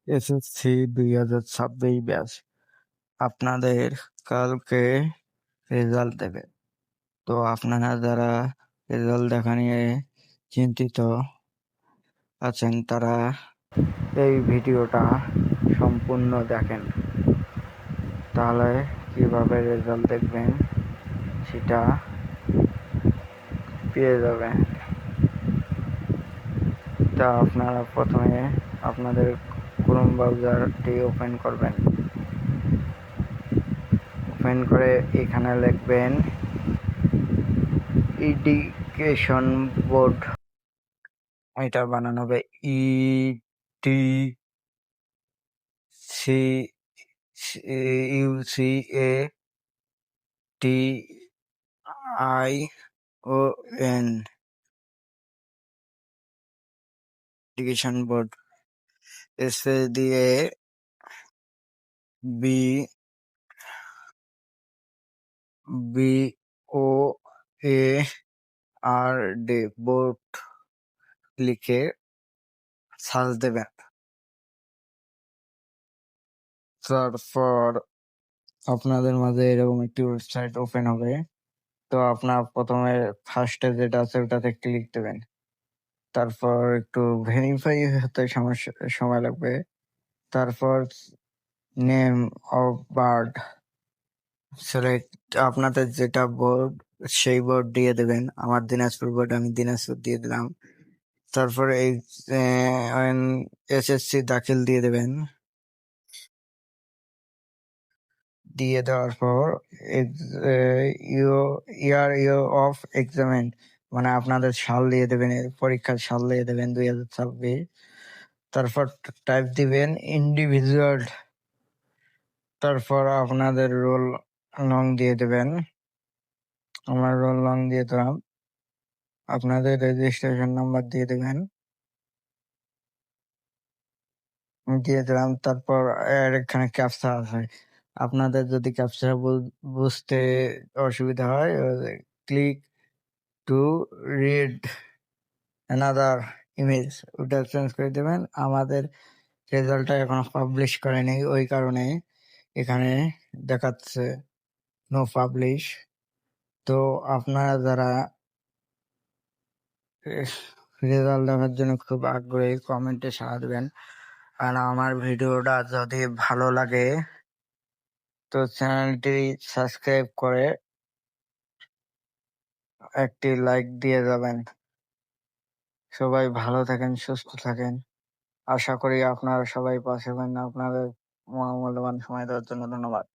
SSC 2026 batch আপনাদের কালকে result দেবে। তো আপনারা যারা রেজাল্ট দেখা নিয়ে চিন্তিত আছেন তারা এই ভিডিওটা সম্পূর্ণ দেখেন, তাহলে কিভাবে রেজাল্ট দেখবেন সেটা পেয়ে যাবেন। তা আপনারা প্রথমে আপনাদের ক্রোম ব্রাউজারটি ওপেন করবেন। ওপেন করে এখানে লিখবেন এডুকেশন বোর্ড। এটা বানানো হবে T C U C A T I O N, education board. Space দিয়ে B B O A R D board লিখে সার্চ দেবেন। তারপর আপনাদের মাঝে এরকম একটি ওয়েবসাইট ওপেন হবে। তো আপনার প্রথমে ফার্স্টে যেটা আছে ওটাতে ক্লিক দেবেন। তারপর একটু ভেরিফাই হতে সময় লাগবে। তারপর নেম অফ বার্ড সিলেক্ট, আপনাদের যেটা বোর্ড সেই বোর্ড দিয়ে দেবেন। আমার দিনাজপুর বোর্ড, আমি দিনাজপুর দিয়ে দিলাম। তারপরে এই এসএসসি দাখিল দিয়ে দেবেন। দিয়ে দেওয়ার পর ইয়ার অফ এক্সামেন্ট মানে আপনাদের সাল দিয়ে দেবেন, পরীক্ষার সাল দিয়ে দেবেন 2026। তারপর টাইপ দিবেন ইন্ডিভিজুয়াল। তারপর আপনাদের রোল নং দিয়ে দেবেন। আমার রোল নং দিয়ে দিলাম। আপনাদের রেজিস্ট্রেশন নাম্বার দিয়ে দেবেন, দিয়ে দিলাম। তারপর এখানে ক্যাপচা আছে। আপনাদের যদি ক্যাপচা বুঝতে অসুবিধা হয়, click to read another image, ওটা চেঞ্জ করে দেবেন। আমাদের রেজাল্টটা এখনো পাবলিশ করেনি, ওই কারণে এখানে দেখাচ্ছে নো পাবলিশ। তো আপনারা যারা রেজাল্ট দেখার জন্য খুব আগ্রহী, কমেন্টে সাড়া দেবেন। আর আমার ভিডিওটা যদি ভালো লাগে তো চ্যানেলটি সাবস্ক্রাইব করে একটি লাইক দিয়ে যাবেন। সবাই ভালো থাকেন, সুস্থ থাকেন। আশা করি আপনারা সবাই পাশে হবেন। আপনাদের মূল্যবান সময় দেওয়ার জন্য ধন্যবাদ।